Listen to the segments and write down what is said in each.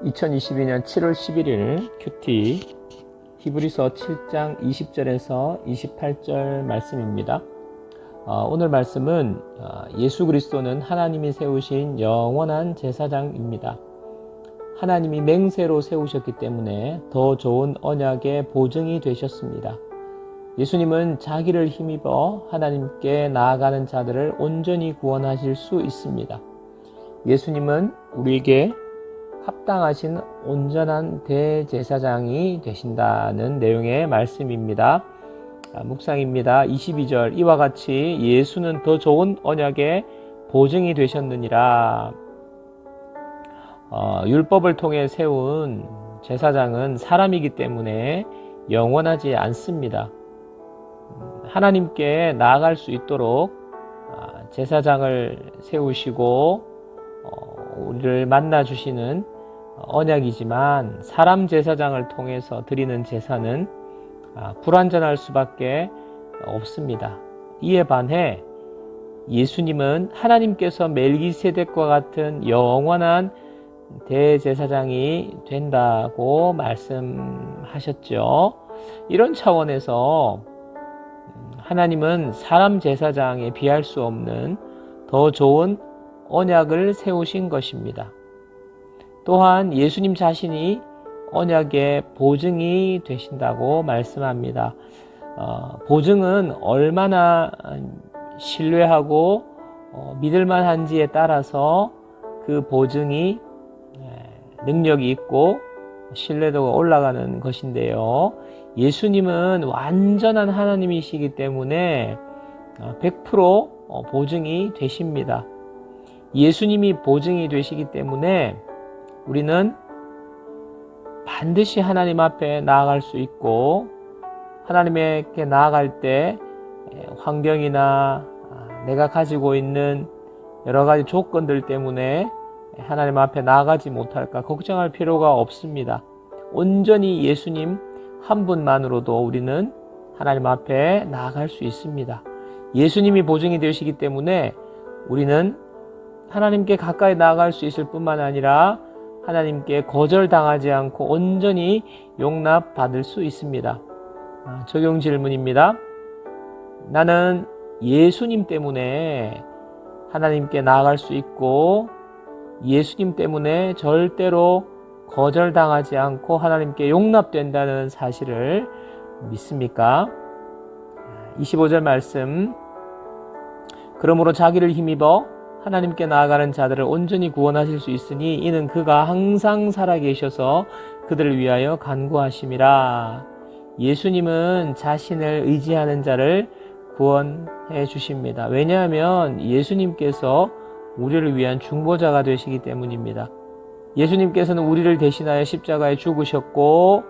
2022년 7월 11일 큐티 히브리서 7장 20절에서 28절 말씀입니다. 오늘 말씀은 예수 그리스도는 하나님이 세우신 영원한 제사장입니다. 하나님이 맹세로 세우셨기 때문에 더 좋은 언약의 보증이 되셨습니다. 예수님은 자기를 힘입어 하나님께 나아가는 자들을 온전히 구원하실 수 있습니다. 예수님은 우리에게 합당하신 온전한 대제사장이 되신다는 내용의 말씀입니다. 묵상입니다. 22절 이와 같이 예수는 더 좋은 언약의 보증이 되셨느니라. 율법을 통해 세운 제사장은 사람이기 때문에 영원하지 않습니다. 하나님께 나아갈 수 있도록 제사장을 세우시고 우리를 만나 주시는 언약이지만 사람 제사장을 통해서 드리는 제사는 불완전할 수밖에 없습니다. 이에 반해 예수님은 하나님께서 멜기세덱과 같은 영원한 대제사장이 된다고 말씀하셨죠. 이런 차원에서 하나님은 사람 제사장에 비할 수 없는 더 좋은 언약을 세우신 것입니다. 또한 예수님 자신이 언약의 보증이 되신다고 말씀합니다. 보증은 얼마나 신뢰하고 믿을만한지에 따라서 그 보증이 능력이 있고 신뢰도가 올라가는 것인데요. 예수님은 완전한 하나님이시기 때문에 100% 보증이 되십니다. 예수님이 보증이 되시기 때문에 우리는 반드시 하나님 앞에 나아갈 수 있고 하나님께 나아갈 때 환경이나 내가 가지고 있는 여러 가지 조건들 때문에 하나님 앞에 나아가지 못할까 걱정할 필요가 없습니다. 온전히 예수님 한 분만으로도 우리는 하나님 앞에 나아갈 수 있습니다. 예수님이 보증이 되시기 때문에 우리는 하나님께 가까이 나아갈 수 있을 뿐만 아니라 하나님께 거절당하지 않고 온전히 용납받을 수 있습니다. 적용 질문입니다. 나는 예수님 때문에 하나님께 나아갈 수 있고 예수님 때문에 절대로 거절당하지 않고 하나님께 용납된다는 사실을 믿습니까? 25절 말씀 그러므로 자기를 힘입어 하나님께 나아가는 자들을 온전히 구원하실 수 있으니 이는 그가 항상 살아계셔서 그들을 위하여 간구하심이라. 예수님은 자신을 의지하는 자를 구원해 주십니다. 왜냐하면 예수님께서 우리를 위한 중보자가 되시기 때문입니다. 예수님께서는 우리를 대신하여 십자가에 죽으셨고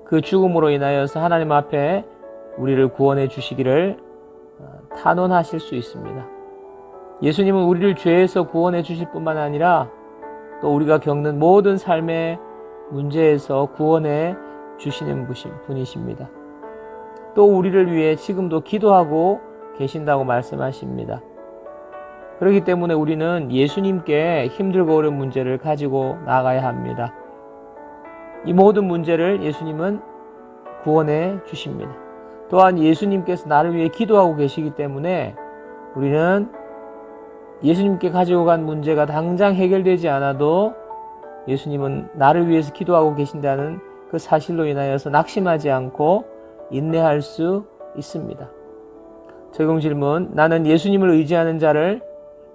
그 죽음으로 인하여서 하나님 앞에 우리를 구원해 주시기를 탄원하실 수 있습니다. 예수님은 우리를 죄에서 구원해 주실 뿐만 아니라 또 우리가 겪는 모든 삶의 문제에서 구원해 주시는 분이십니다. 또 우리를 위해 지금도 기도하고 계신다고 말씀하십니다. 그렇기 때문에 우리는 예수님께 힘들고 어려운 문제를 가지고 나가야 합니다. 이 모든 문제를 예수님은 구원해 주십니다. 또한 예수님께서 나를 위해 기도하고 계시기 때문에 우리는 예수님께 가지고 간 문제가 당장 해결되지 않아도 예수님은 나를 위해서 기도하고 계신다는 그 사실로 인하여서 낙심하지 않고 인내할 수 있습니다. 적용 질문 나는 예수님을 의지하는 자를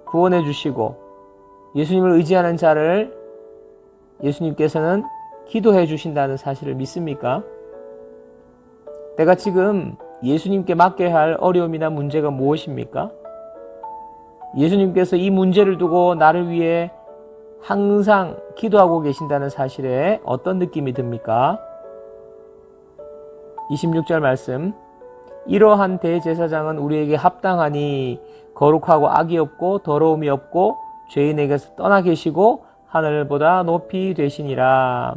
구원해 주시고 예수님을 의지하는 자를 예수님께서는 기도해 주신다는 사실을 믿습니까? 내가 지금 예수님께 맡겨야 할 어려움이나 문제가 무엇입니까? 예수님께서 이 문제를 두고 나를 위해 항상 기도하고 계신다는 사실에 어떤 느낌이 듭니까? 26절 말씀 이러한 대제사장은 우리에게 합당하니 거룩하고 악이 없고 더러움이 없고 죄인에게서 떠나 계시고 하늘보다 높이 되시니라.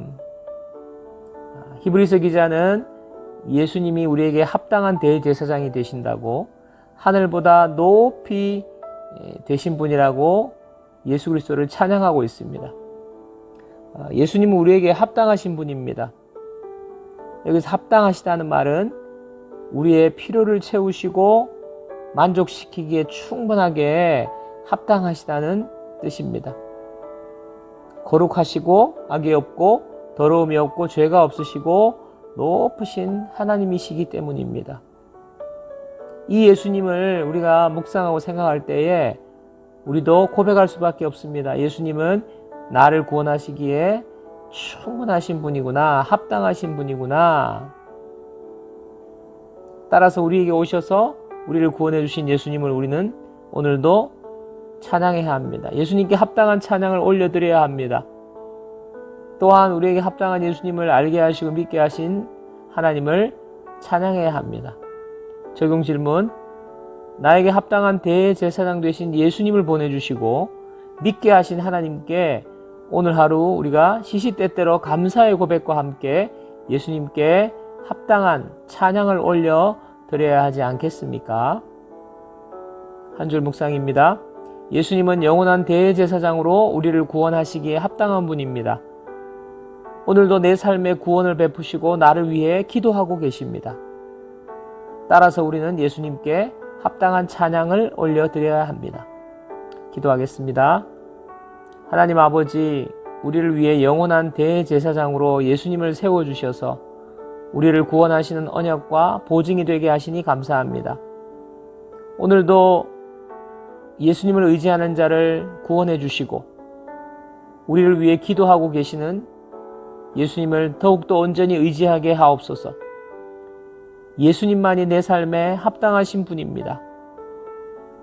히브리서 기자는 예수님이 우리에게 합당한 대제사장이 되신다고 하늘보다 높이 되신 분이라고 예수 그리스도를 찬양하고 있습니다. 예수님은 우리에게 합당하신 분입니다. 여기서 합당하시다는 말은 우리의 필요를 채우시고 만족시키기에 충분하게 합당하시다는 뜻입니다. 거룩하시고 악이 없고 더러움이 없고 죄가 없으시고 높으신 하나님이시기 때문입니다. 이 예수님을 우리가 묵상하고 생각할 때에 우리도 고백할 수밖에 없습니다. 예수님은 나를 구원하시기에 충분하신 분이구나, 합당하신 분이구나. 따라서 우리에게 오셔서 우리를 구원해 주신 예수님을 우리는 오늘도 찬양해야 합니다. 예수님께 합당한 찬양을 올려드려야 합니다. 또한 우리에게 합당한 예수님을 알게 하시고 믿게 하신 하나님을 찬양해야 합니다. 적용 질문: 나에게 합당한 대제사장 되신 예수님을 보내주시고 믿게 하신 하나님께 오늘 하루 우리가 시시때때로 감사의 고백과 함께 예수님께 합당한 찬양을 올려 드려야 하지 않겠습니까? 한 줄 묵상입니다. 예수님은 영원한 대제사장으로 우리를 구원하시기에 합당한 분입니다. 오늘도 내 삶에 구원을 베푸시고 나를 위해 기도하고 계십니다. 따라서 우리는 예수님께 합당한 찬양을 올려드려야 합니다. 기도하겠습니다. 하나님 아버지, 우리를 위해 영원한 대제사장으로 예수님을 세워주셔서 우리를 구원하시는 언약과 보증이 되게 하시니 감사합니다. 오늘도 예수님을 의지하는 자를 구원해 주시고 우리를 위해 기도하고 계시는 예수님을 더욱더 온전히 의지하게 하옵소서. 예수님만이 내 삶에 합당하신 분입니다.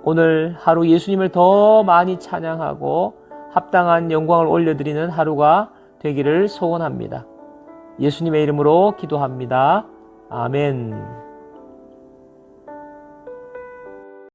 오늘 하루 예수님을 더 많이 찬양하고 합당한 영광을 올려드리는 하루가 되기를 소원합니다. 예수님의 이름으로 기도합니다. 아멘.